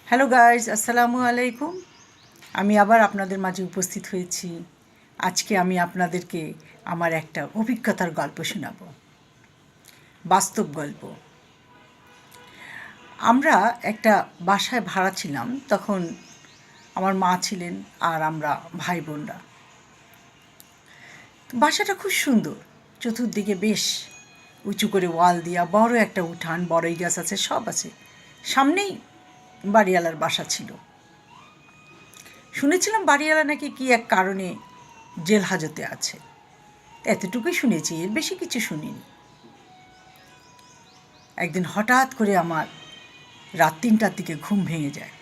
Hello guys, আসসালামু আলাইকুম। আমি আবার আপনাদের মাঝে উপস্থিত হয়েছি। আজকে আমি আপনাদেরকে আমার একটা অভিজ্ঞতার গল্প শোনাব, বাস্তব গল্প। আমরা একটা বাসায় ভাড়া ছিলাম, তখন আমার মা ছিলেন আর আমরা ভাই বোনরা। বাসাটা খুব সুন্দর, চতুর্দিকে বেশ উঁচু করে ওয়াল দিয়া, বড় একটা উঠান, বড়ই গাছ আছে, সব আছে। সামনেই বাড়িওয়ালার বাসা ছিল। শুনেছিলাম বাড়িওয়ালা নাকি কি এক কারণে জেল হাজতে আছে, এতটুকুই শুনেছি, এর বেশি কিছু শুনিনি। একদিন হঠাৎ করে আমার রাত 3টার দিকে ঘুম ভেঙে যায়।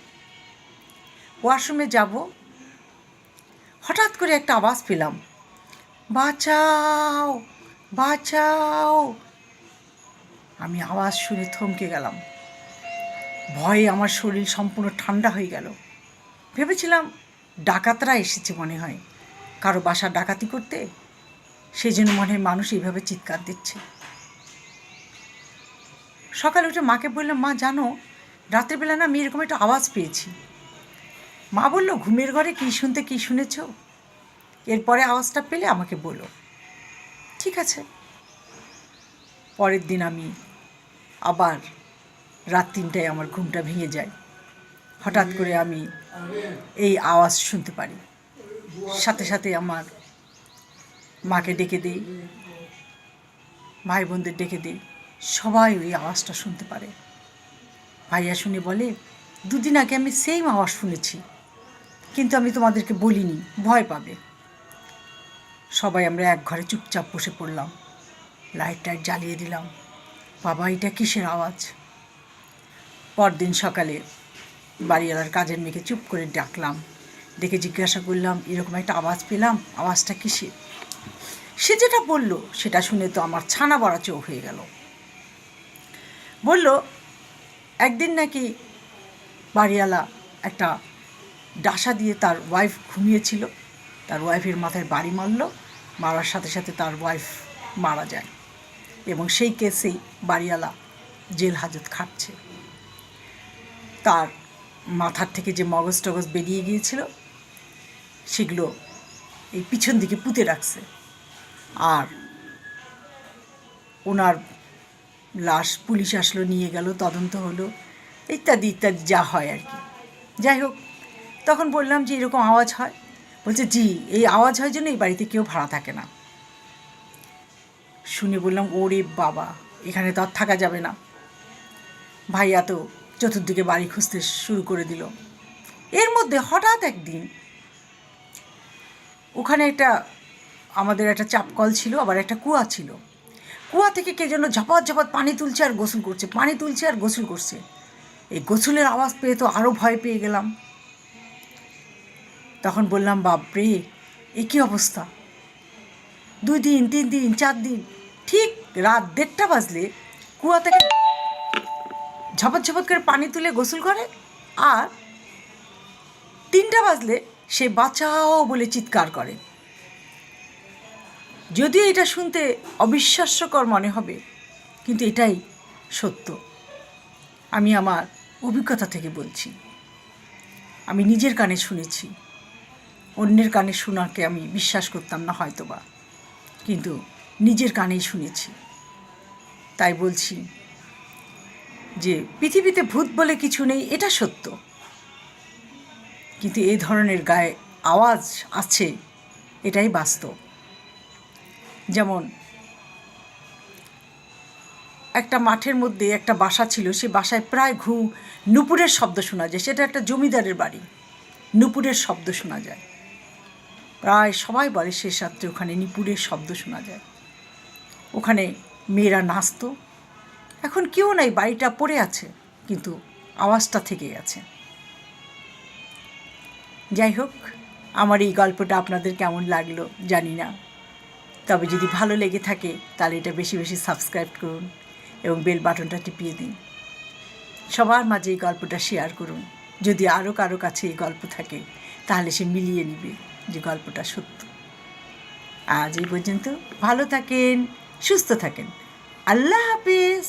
ওয়াশরুমে যাব, হঠাৎ করে একটা আওয়াজ পেলাম, বাঁচাও বাঁচাও। আমি আওয়াজ শুনে থমকে গেলাম। ভয়ে আমার শরীর সম্পূর্ণ ঠান্ডা হয়ে গেল। ভেবেছিলাম ডাকাতরা এসেছে মনে হয়, কারো বাসা ডাকাতি করতে, সেই জন্য মনে হয় মানুষ এইভাবে চিৎকার দিচ্ছে। সকালে উঠে মাকে বললাম, মা জানো, রাতের বেলা না আমি এরকম একটা আওয়াজ পেয়েছি। মা বলল, ঘুমের ঘরে কী শুনতে কী শুনেছ, এরপরে আওয়াজটা পেলে আমাকে বলো। ঠিক আছে। পরের দিন আমি আবার রাত 3টায় আমার ঘুমটা ভেঙে যায়। হঠাৎ করে আমি এই আওয়াজ শুনতে পারি। সাথে সাথে আমার মাকে ডেকে দিই, ভাই বোনদের ডেকে দিই, সবাই ওই আওয়াজটা শুনতে পারে। ভাইয়া শুনে বলে, 2 দিন আগে আমি সেম আওয়াজ শুনেছি, কিন্তু আমি তোমাদেরকে বলিনি, ভয় পাবে। সবাই আমরা এক ঘরে চুপচাপ বসে পড়লাম, লাইট টাইট জ্বালিয়ে দিলাম। বাবা, এটা কিসের আওয়াজ? পরদিন সকালে বাড়িওয়ালার কাজের মেয়েকে চুপ করে ডাকলাম, ডেকে জিজ্ঞাসা করলাম, এরকম একটা আওয়াজ পেলাম, আওয়াজটা কিসের? সে যেটা বলল সেটা শুনে তো আমার ছানা বড়া চোখ হয়ে গেল। বলল, একদিন নাকি বাড়িওয়ালা একটা ডাসা দিয়ে তার ওয়াইফ ঘুমিয়েছিল, তার ওয়াইফের মাথায় বাড়ি মারল, মারার সাথে সাথে তার ওয়াইফ মারা যায়, এবং সেই কেসেই বাড়িওয়ালা জেল হাজত খাটছে। তার মাথার থেকে যে মগজ টগজ বেরিয়ে গিয়েছিল সেগুলো এই পিছন দিকে পুঁতে রাখছে, আর ওনার লাশ পুলিশ আসলো, নিয়ে গেল, তদন্ত হলো, ইত্যাদি ইত্যাদি যা হয় আর কি। যাই হোক, তখন বললাম যে এরকম আওয়াজ হয়। বলছে, জি, এই আওয়াজ হয় জন্য এই বাড়িতে কেউ ভাড়া থাকে না। শুনে বললাম, ওরে বাবা, এখানে তো আর থাকা যাবে না। ভাইয়া তো চতুর্দিকে বাড়ি খুঁজতে শুরু করে দিল। এর মধ্যে হঠাৎ একদিন ওখানে আমাদের একটা চাপকল ছিল, আবার একটা কুয়া ছিল। কুয়া থেকে কে যেন ঝপাত ঝপাত পানি তুলছে আর গোসল করছে, পানি তুলছে আর গোসল করছে। এই গোসলের আওয়াজ পেয়ে তো আরও ভয় পেয়ে গেলাম। তখন বললাম, বাপরে, এ কী অবস্থা! 2 দিন 3 দিন 4 দিন, ঠিক রাত 1:30 বাজলে কুয়া থেকে ঝপাত ঝপাত করে পানি তুলে গোসল করে, আর 3টা বাজলে সে বাঁচাও বলে চিৎকার করে। যদিও এটা শুনতে অবিশ্বাস্যকর মনে হবে, কিন্তু এটাই সত্য। আমি আমার অভিজ্ঞতা থেকে বলছি। আমি নিজের কানে শুনেছি, অন্যের কানে শোনাকে আমি বিশ্বাস করতাম না হয়তোবা, কিন্তু নিজের কানেই শুনেছি। তাই বলছি যে পৃথিবীতে ভূত বলে কিছু নেই, এটা সত্য, কিন্তু এই ধরনের গায়ে আওয়াজ আছে, এটাই বাস্তব। যেমন একটা মাঠের মধ্যে একটা বাসা ছিল, সে বাসায় প্রায় নুপুরের শব্দ শোনা যায়। সেটা একটা জমিদারের বাড়ি, নুপুরের শব্দ শোনা যায়। প্রায় সবাই বলে শেষ রাত্রে ওখানে নুপুরের শব্দ শোনা যায়। ওখানে মেয়েরা নাচতো। এখন কেউ নাই, বাড়িটা পড়ে আছে, কিন্তু আওয়াজটা থেকে গেছে। যাই হোক, আমার এই গল্পটা আপনাদের কেমন লাগলো জানি না, তবে যদি ভালো লেগে থাকে তাহলে এটা বেশি বেশি সাবস্ক্রাইব করুন এবং বেল বাটনটা টিপিয়ে দিন। সবার মাঝে এই গল্পটা শেয়ার করুন। যদি আরও কারো কাছে এই গল্প থাকে তাহলে সে মিলিয়ে নিবে যে গল্পটা সত্য। আজ এই পর্যন্ত, ভালো থাকেন, সুস্থ থাকেন, আল্লাহ হাফেজ।